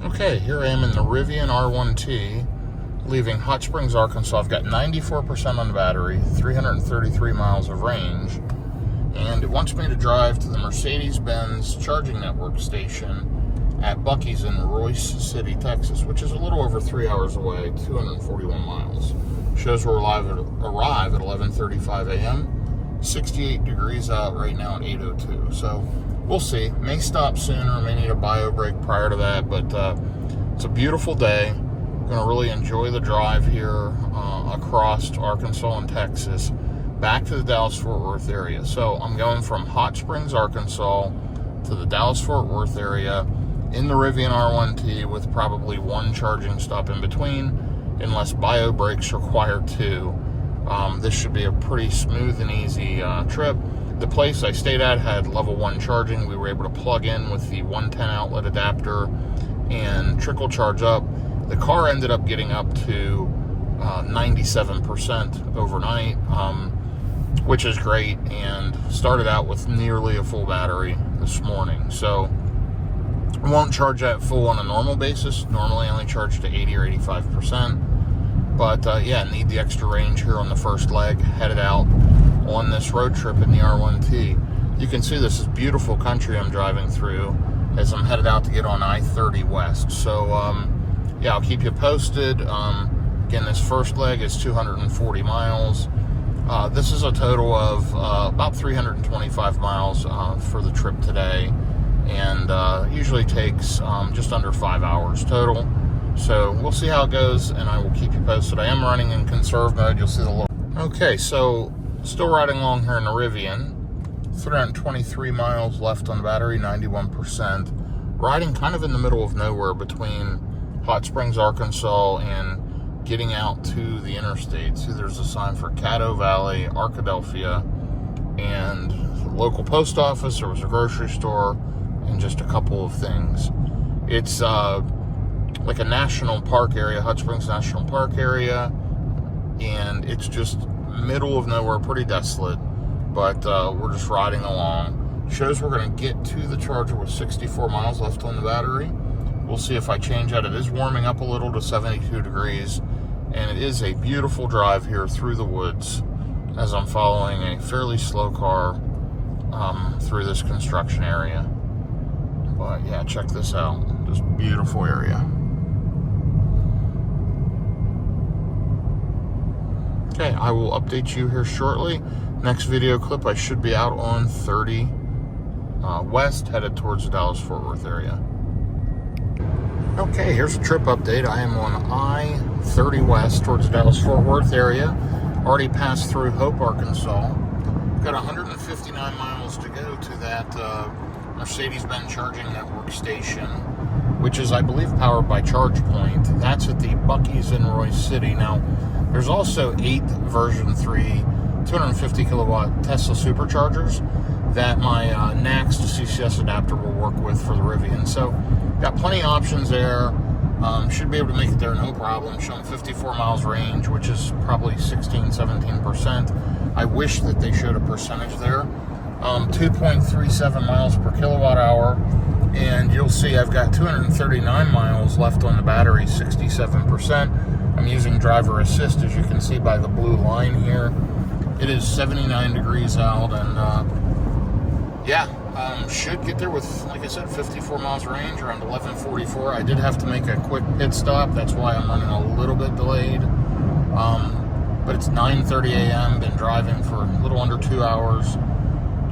Okay, here I am in the Rivian R1T, leaving Hot Springs, Arkansas. I've got 94% on the battery, 333 miles of range, and it wants me to drive to the Mercedes-Benz charging network station at Bucky's in Royce City, Texas, which is a little over 3 hours away, 241 miles. Shows we'll arrive at 11:35 a.m., 68 degrees out right now at 8:02. So we'll see. May stop sooner, may need a bio break prior to that, but it's a beautiful day. Going to really enjoy the drive here across Arkansas and Texas back to the Dallas-Fort Worth area. So I'm going from Hot Springs, Arkansas to the Dallas-Fort Worth area in the Rivian R1T with probably one charging stop in between, unless bio breaks require two. This should be a pretty smooth and easy trip. The place I stayed at had level 1 charging. We were able to plug in with the 110 outlet adapter and trickle charge up. The car ended up getting up to 97% overnight, which is great, and started out with nearly a full battery this morning. So I won't charge that full on a normal basis. Normally I only charge to 80 or 85%. But yeah, need the extra range here on the first leg, headed out on this road trip in the R1T. You can see this is beautiful country I'm driving through as I'm headed out to get on I-30 West. So yeah, I'll keep you posted. Again, this first leg is 240 miles. This is a total of about 325 miles for the trip today, and usually takes just under 5 hours total. So we'll see how it goes, and I will keep you posted. I am running in conserve mode. You'll see the little... Okay, so still riding along here in the Rivian. 323 miles left on the battery, 91%. Riding kind of in the middle of nowhere between Hot Springs, Arkansas, and getting out to the interstate. See, there's a sign for Caddo Valley, Arkadelphia, and the local post office. There was a grocery store, and just a couple of things. It's like a national park area, Hot Springs National Park area, and it's just middle of nowhere, pretty desolate, but we're just riding along. Shows we're going to get to the charger with 64 miles left on the battery. We'll see if I change that. It is warming up a little to 72 degrees, and it is a beautiful drive here through the woods as I'm following a fairly slow car through this construction area. But yeah, check this out. Just beautiful area. Okay, I will update you here shortly. Next video clip, I should be out on 30 West, headed towards the Dallas-Fort Worth area. Okay, here's a trip update. I am on I-30 West towards the Dallas-Fort Worth area. Already passed through Hope, Arkansas. Got 159 miles to go to that Mercedes-Benz charging network station, which is, I believe, powered by ChargePoint. That's at the Bucky's in Royce City. Now, there's also 8 version 3 250 kilowatt Tesla superchargers that my NACS to CCS adapter will work with for the Rivian. So got plenty of options there. Should be able to make it there no problem. Showing 54 miles range, which is probably 16-17%. I wish that they showed a percentage there. 2.37 miles per kilowatt hour, and you'll see I've got 239 miles left on the battery, 67%. I'm using driver assist, as you can see by the blue line here. It is 79 degrees out, and yeah, should get there with, like I said, 54 miles range, around 11:44. I did have to make a quick pit stop. That's why I'm running a little bit delayed. But it's 9:30 a.m. Been driving for a little under 2 hours.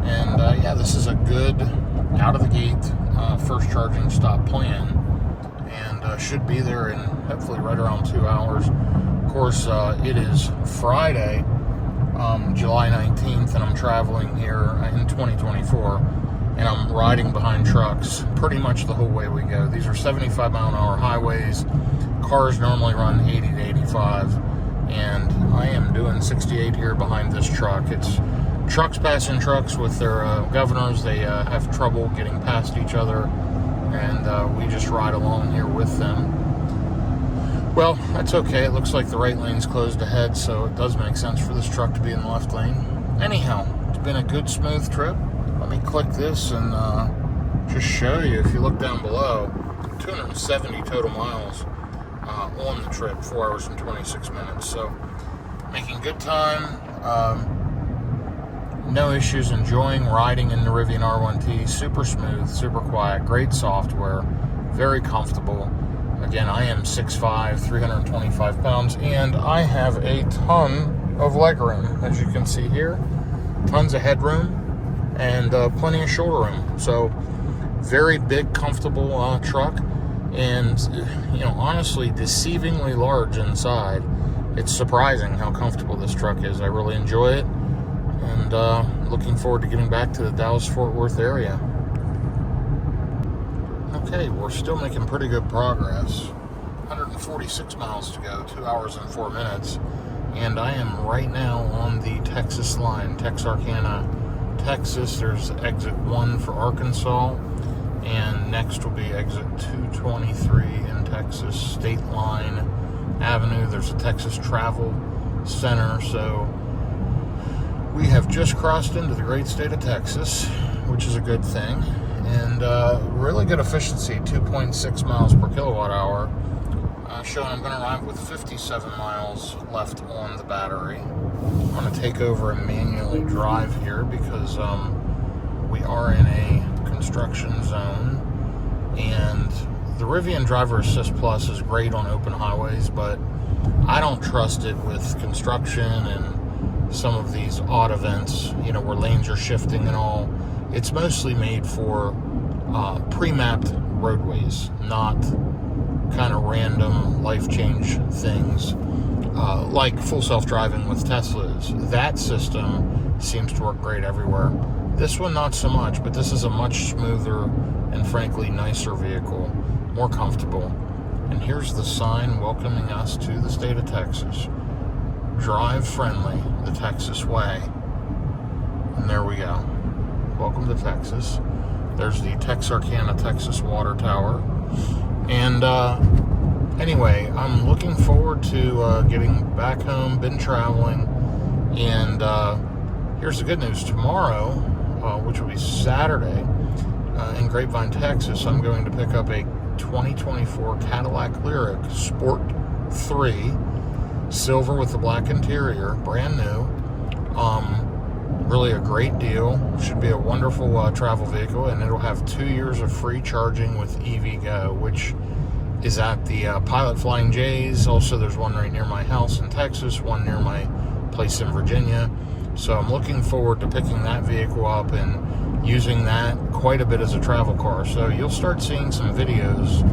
And yeah, this is a good out of the gate first charging stop plan, and should be there in hopefully right around 2 hours. Of course, it is Friday, July 19th, and I'm traveling here in 2024, and I'm riding behind trucks pretty much the whole way we go. These are 75 mile an hour highways. Cars normally run 80 to 85, and I am doing 68 here behind this truck. It's trucks passing trucks with their governors. They have trouble getting past each other, and we just ride along here with them. Well, that's okay. It looks like the right lane's closed ahead, so it does make sense for this truck to be in the left lane. Anyhow, it's been a good, smooth trip. Let me click this and just show you. If you look down below, 270 total miles on the trip, 4 hours and 26 minutes. So making good time. No issues, enjoying riding in the Rivian R1T. Super smooth, super quiet, great software, very comfortable. Again, I am 6'5", 325 pounds, and I have a ton of legroom, as you can see here. Tons of headroom and plenty of shoulder room. So very big, comfortable truck, and honestly, deceivingly large inside. It's surprising how comfortable this truck is. I really enjoy it, and looking forward to getting back to the Dallas-Fort Worth area. Okay, we're still making pretty good progress. 146 miles to go, 2 hours and 4 minutes, and I am right now on the Texas line, Texarkana, Texas. There's exit 1 for Arkansas, and next will be exit 223 in Texas, State Line Avenue. There's a Texas Travel Center, so we have just crossed into the great state of Texas, which is a good thing, and really good efficiency, 2.6 miles per kilowatt hour, showing I'm going to arrive with 57 miles left on the battery. I'm going to take over and manually drive here because we are in a construction zone, and the Rivian Driver Assist Plus is great on open highways, but I don't trust it with construction and some of these odd events, where lanes are shifting and all. It's mostly made for pre-mapped roadways, not kind of random life change things like full self-driving with Teslas. That system seems to work great everywhere. This one not so much, but this is a much smoother and frankly nicer vehicle, more comfortable. And here's the sign welcoming us to the state of Texas. Drive friendly, the Texas way. And there we go. Welcome to Texas. There's the Texarkana, Texas Water Tower. And anyway, I'm looking forward to getting back home, been traveling. And here's the good news. Tomorrow, which will be Saturday, in Grapevine, Texas, I'm going to pick up a 2024 Cadillac Lyriq Sport 3, silver with the black interior, brand new. Really a great deal. Should be a wonderful travel vehicle, and it'll have 2 years of free charging with EVgo, which is at the Pilot Flying J's. Also, there's one right near my house in Texas, one near my place in Virginia. So I'm looking forward to picking that vehicle up and using that quite a bit as a travel car. So you'll start seeing some videos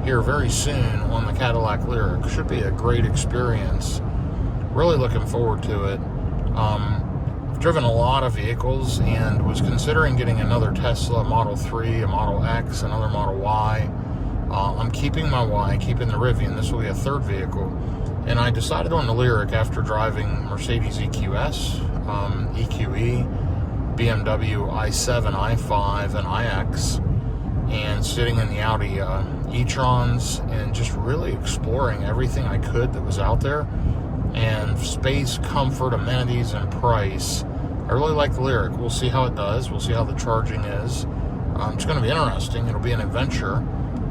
here very soon on the Cadillac Lyriq. Should be a great experience. Really looking forward to it. I've driven a lot of vehicles and was considering getting another Tesla Model 3, a Model X, another Model Y. I'm keeping my Y, keeping the Rivian. This will be a third vehicle. And I decided on the Lyriq after driving Mercedes EQS, EQE, BMW i7, i5, and iX, and sitting in the Audi e-trons and just really exploring everything I could that was out there. And space, comfort, amenities, and price, I really like the Lyriq. We'll see how it does. We'll see how the charging is. It's going to be interesting. It'll be an adventure.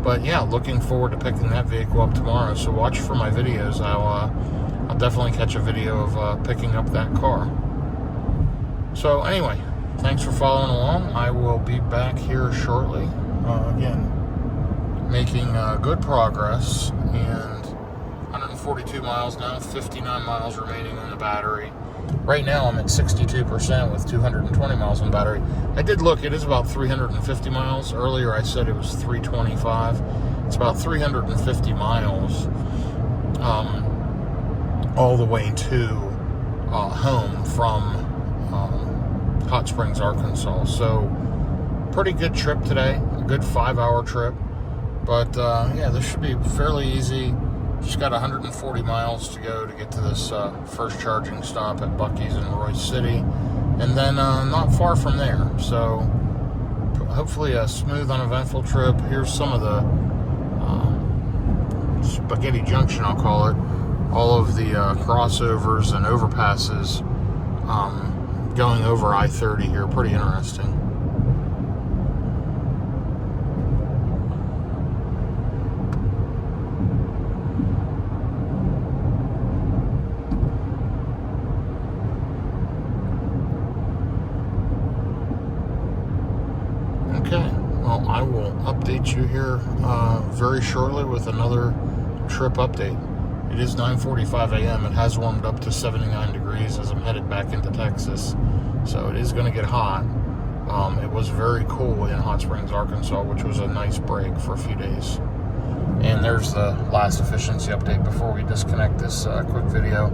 But yeah, looking forward to picking that vehicle up tomorrow. So watch for my videos. I'll definitely catch a video of picking up that car. So anyway, thanks for following along. I will be back here shortly. Again, making good progress, and 142 miles now, 59 miles remaining on the battery. Right now I'm at 62% with 220 miles on the battery. I did look, it is about 350 miles. Earlier I said it was 325. It's about 350 miles all the way to home from Hot Springs, Arkansas. So pretty good trip today, a good 5-hour trip. But yeah, this should be fairly easy. Just got 140 miles to go to get to this first charging stop at Bucky's in Royce City, and then not far from there. So hopefully a smooth, uneventful trip. Here's some of the Spaghetti Junction, I'll call it. All of the crossovers and overpasses going over I-30 here. Pretty interesting. update you here very shortly with another trip update. It is 9:45 a.m. It has warmed up to 79 degrees as I'm headed back into Texas. So it is going to get hot. It was very cool in Hot Springs, Arkansas, which was a nice break for a few days. And there's the last efficiency update before we disconnect this quick video.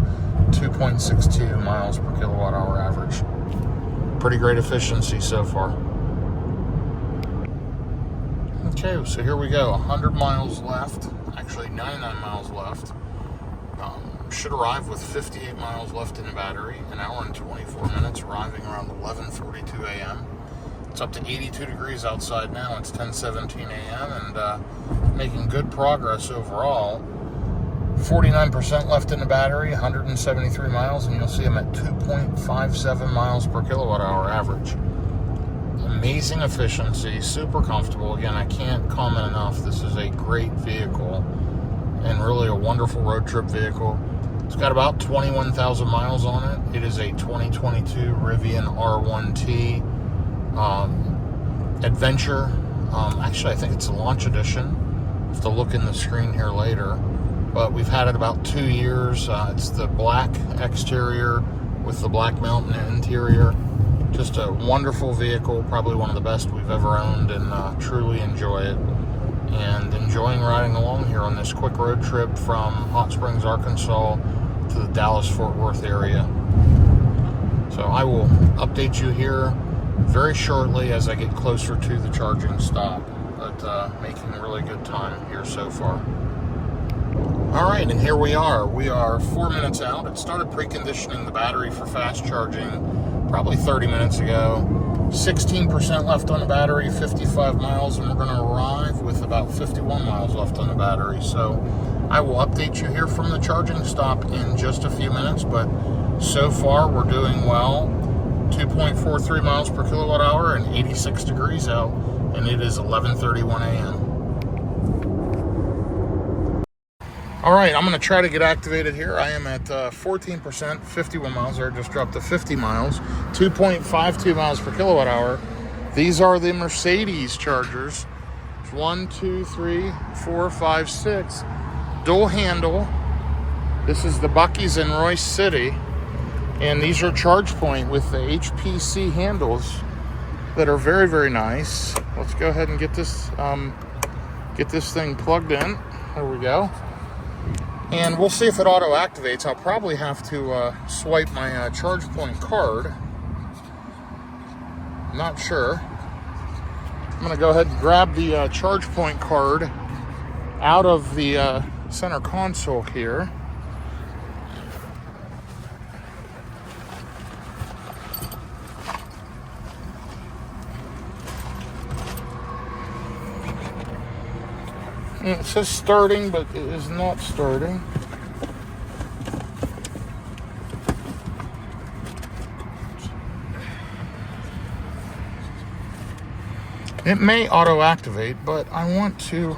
2.62 miles per kilowatt hour average. Pretty great efficiency so far. Okay, so here we go. 100 miles left. Actually, 99 miles left. Should arrive with 58 miles left in the battery. An hour and 24 minutes, arriving around 11:42 a.m. It's up to 82 degrees outside now. It's 10:17 a.m. and making good progress overall. 49% left in the battery, 173 miles, and you'll see I'm at 2.57 miles per kilowatt hour average. Amazing efficiency, super comfortable. Again, I can't comment enough. This is a great vehicle and really a wonderful road trip vehicle. It's got about 21,000 miles on it. It is a 2022 Rivian R1T Adventure. Actually, I think it's a launch edition. I have to look in the screen here later. But we've had it about 2 years. It's the black exterior with the black mountain interior. Just a wonderful vehicle, probably one of the best we've ever owned, and truly enjoy it. And enjoying riding along here on this quick road trip from Hot Springs, Arkansas to the Dallas-Fort Worth area. So I will update you here very shortly as I get closer to the charging stop. But making really good time here so far. All right, and here we are. We are 4 minutes out. It started preconditioning the battery for fast charging probably 30 minutes ago. 16% left on the battery, 55 miles, and we're going to arrive with about 51 miles left on the battery. So I will update you here from the charging stop in just a few minutes, but so far we're doing well. 2.43 miles per kilowatt hour and 86 degrees out, and it is 11:31 a.m. All right, I'm going to try to get activated here. I am at 14%, 51 miles there, just dropped to 50 miles, 2.52 miles per kilowatt hour. These are the Mercedes chargers. It's 1, 2, 3, 4, 5, 6. Dual handle. This is the Bucky's in Royce City. And these are ChargePoint with the HPC handles that are very, very nice. Let's go ahead and get this thing plugged in. There we go. And we'll see if it auto activates. I'll probably have to swipe my ChargePoint card. Not sure. I'm going to go ahead and grab the ChargePoint card out of the center console here. It says starting, but it is not starting. It may auto-activate, but I want to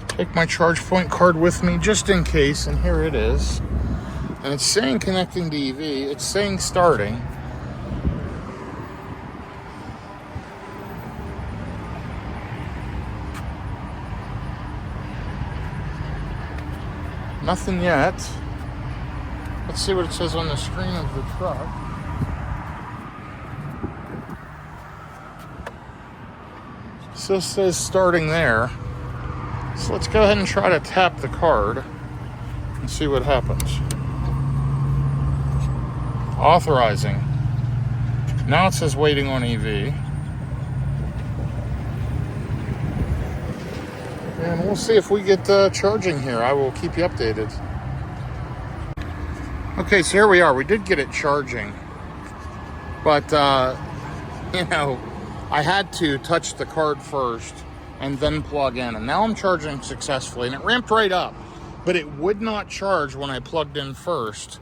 take my ChargePoint card with me just in case, and here it is. And it's saying connecting to EV, it's saying starting. Nothing yet. Let's see what it says on the screen of the truck. So it says starting there. So let's go ahead and try to tap the card and see what happens. Authorizing. Now it says waiting on EV. And we'll see if we get charging here. I will keep you updated. Okay, so here we are. We did get it charging. But, I had to touch the card first and then plug in. And now I'm charging successfully. And it ramped right up. But it would not charge when I plugged in first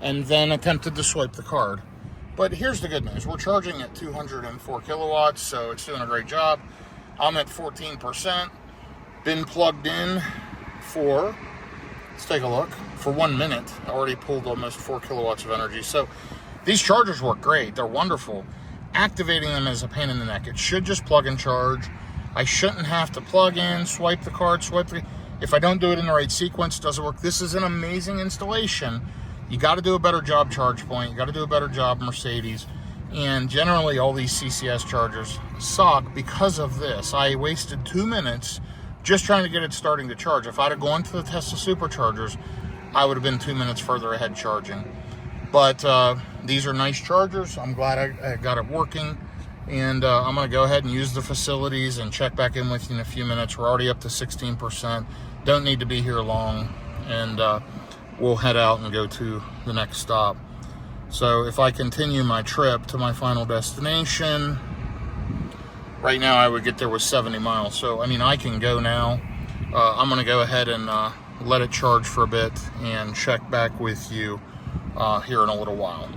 and then attempted to swipe the card. But here's the good news. We're charging at 204 kilowatts, so it's doing a great job. I'm at 14%. Been plugged in for, let's take a look, for 1 minute. I already pulled almost 4 kilowatts of energy. So these chargers work great. They're wonderful. Activating them is a pain in the neck. It should just plug and charge. I shouldn't have to plug in, swipe the card, if I don't do it in the right sequence, it doesn't work. This is an amazing installation. You got to do a better job, ChargePoint. You got to do a better job, Mercedes. And generally, all these CCS chargers suck because of this. I wasted 2 minutes just trying to get it starting to charge. If I'd have gone to the Tesla superchargers, I would have been 2 minutes further ahead charging. But these are nice chargers. I'm glad I got it working. And I'm going to go ahead and use the facilities and check back in with you in a few minutes. We're already up to 16%. Don't need to be here long. And we'll head out and go to the next stop. So if I continue my trip to my final destination, right now I would get there with 70 miles. So, I mean, I can go now. I'm going to go ahead and let it charge for a bit and check back with you here in a little while.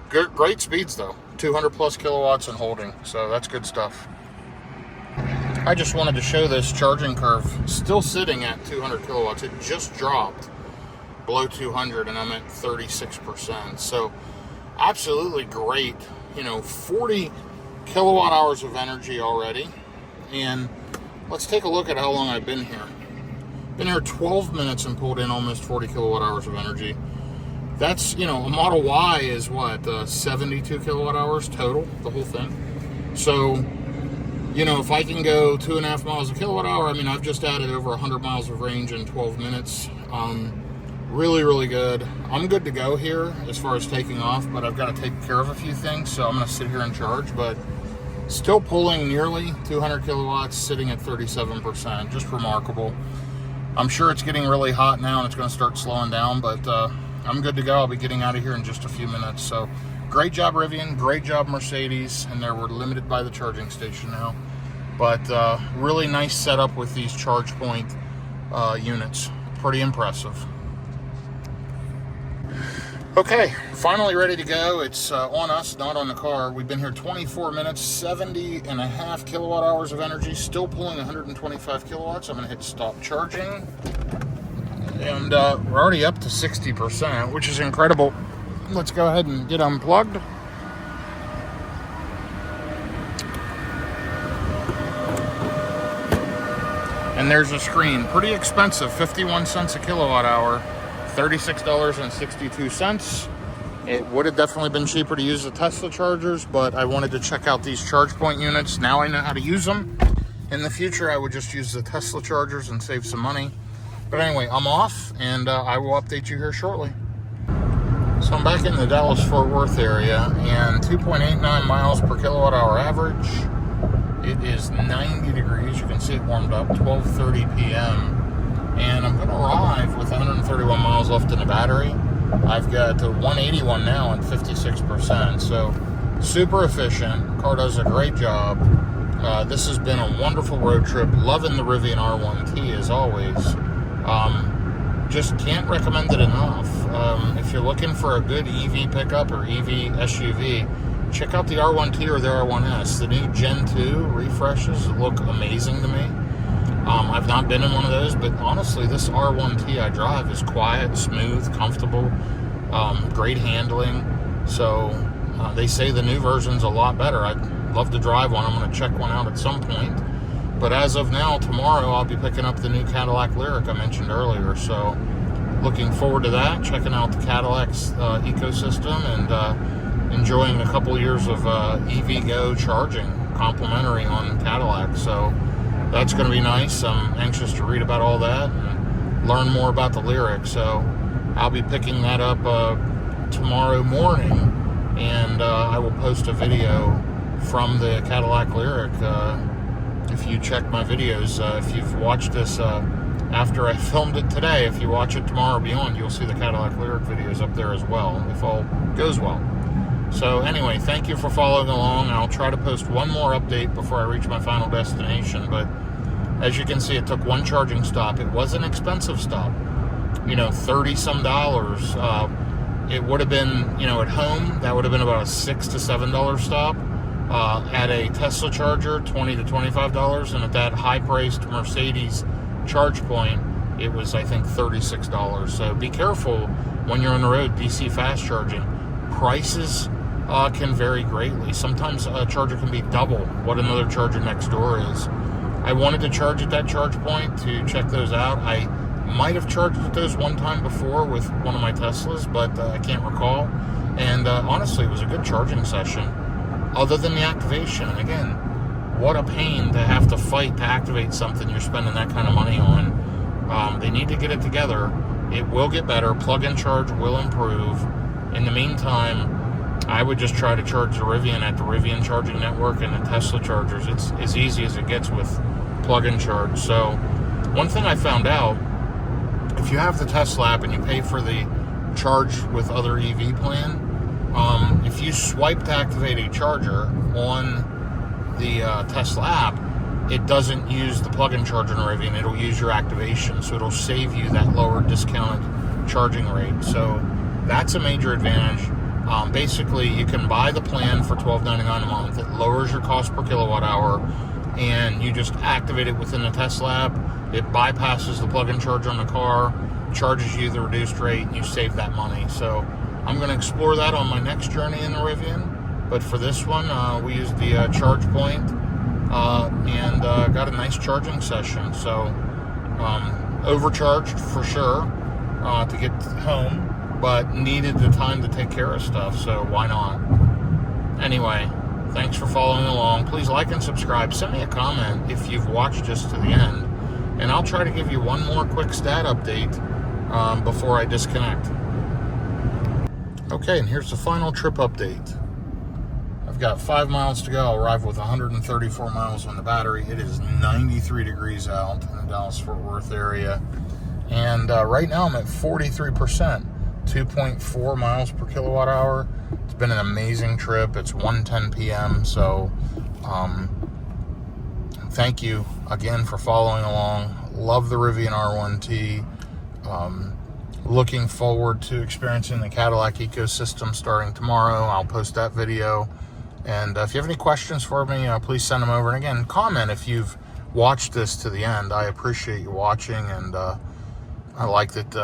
Great speeds though, 200 plus kilowatts and holding, so that's good stuff. I just wanted to show this charging curve, still sitting at 200 kilowatts. It just dropped below 200 and I'm at 36%. So absolutely great, 40 kilowatt hours of energy already. And let's take a look at how long I've been here. Been here 12 minutes and pulled in almost 40 kilowatt hours of energy. That's, a Model Y is what, 72 kilowatt hours total, the whole thing. So, if I can go 2.5 miles a kilowatt hour, I mean, I've just added over 100 miles of range in 12 minutes. Really, really good. I'm good to go here as far as taking off, but I've got to take care of a few things, so I'm going to sit here and charge, but still pulling nearly 200 kilowatts, sitting at 37%. Just remarkable. I'm sure it's getting really hot now and it's going to start slowing down, but I'm good to go. I'll be getting out of here in just a few minutes. So great job, Rivian. Great job, Mercedes. And we're limited by the charging station now. But really nice setup with these ChargePoint units. Pretty impressive. Okay, finally ready to go. It's on us, not on the car. We've been here 24 minutes, 70.5 kilowatt hours of energy, still pulling 125 kilowatts. I'm going to hit stop charging. And we're already up to 60%, which is incredible. Let's go ahead and get unplugged. And there's a screen. Pretty expensive, 51 cents a kilowatt hour, $36.62. It would have definitely been cheaper to use the Tesla chargers, but I wanted to check out these ChargePoint units. Now I know how to use them. In the future, I would just use the Tesla chargers and save some money. But anyway, I'm off, and I will update you here shortly. So I'm back in the Dallas-Fort Worth area, and 2.89 miles per kilowatt hour average. It is 90 degrees. You can see it warmed up, 12:30 p.m. And I'm going to arrive with 131 miles left in the battery. I've got 181 now and 56%. So super efficient. Car does a great job. This has been a wonderful road trip. Loving the Rivian R1T as always. Just can't recommend it enough. If you're looking for a good EV pickup or EV SUV, check out the R1T or the R1S. The new Gen 2 refreshes look amazing to me. I've not been in one of those, but honestly, this R1T I drive is quiet, smooth, comfortable, great handling. So they say the new version's a lot better. I'd love to drive one. I'm going to check one out at some point. But as of now, tomorrow, I'll be picking up the new Cadillac Lyriq I mentioned earlier. So looking forward to that, checking out the Cadillac's ecosystem, and enjoying a couple years of EVgo charging complimentary on Cadillac. So that's going to be nice. I'm anxious to read about all that and learn more about the Lyriq. So I'll be picking that up tomorrow morning, and I will post a video from the Cadillac Lyriq. If you check my videos, if you've watched this after I filmed it today, if you watch it tomorrow or beyond, you'll see the Cadillac Lyriq videos up there as well, if all goes well. So anyway, thank you for following along. I'll try to post one more update before I reach my final destination, but as you can see, it took one charging stop. It was an expensive stop, $30-some. It would have been, at home, that would have been about a $6 to $7 stop. At a Tesla charger, $20 to $25, and at that high-priced Mercedes ChargePoint, it was, I think, $36. So be careful when you're on the road, DC fast charging. Prices can vary greatly. Sometimes a charger can be double what another charger next door is. I wanted to charge at that charge point to check those out. I might have charged at those one time before with one of my Teslas, but I can't recall. And honestly, it was a good charging session, other than the activation. And again, what a pain to have to fight to activate something you're spending that kind of money on. They need to get it together. It will get better. Plug-in charge will improve. In the meantime, I would just try to charge the Rivian at the Rivian charging network and the Tesla chargers. It's as easy as it gets with plug-in charge. So one thing I found out, if you have the Tesla app and you pay for the charge with other EV plan, if you swipe to activate a charger on the Tesla app, it doesn't use the plug-in charger in Rivian. It'll use your activation, so it'll save you that lower discounted charging rate. So that's a major advantage. Basically, you can buy the plan for $12.99 a month. It lowers your cost per kilowatt hour, and you just activate it within the Tesla app. It bypasses the plug-in charger on the car, charges you the reduced rate, and you save that money. So I'm going to explore that on my next journey in the Rivian. But for this one, we used the charge point and got a nice charging session. So overcharged for sure to get home, but needed the time to take care of stuff, so why not? Anyway, thanks for following along. Please like and subscribe. Send me a comment if you've watched this to the end, and I'll try to give you one more quick stat update before I disconnect. Okay, and here's the final trip update. I've got 5 miles to go. I'll arrive with 134 miles on the battery. It is 93 degrees out in the Dallas-Fort Worth area, and right now I'm at 43%. 2.4 miles per kilowatt hour. It's been an amazing trip. It's 1:10 p.m. So thank you again for following along. Love the Rivian R1T. Looking forward to experiencing the Cadillac ecosystem starting tomorrow. I'll post that video. And if you have any questions for me, please send them over. And again, comment if you've watched this to the end. I appreciate you watching, and I like that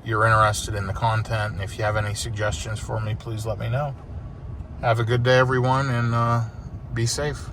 you're interested in the content, and if you have any suggestions for me, please let me know. Have a good day, everyone, and be safe.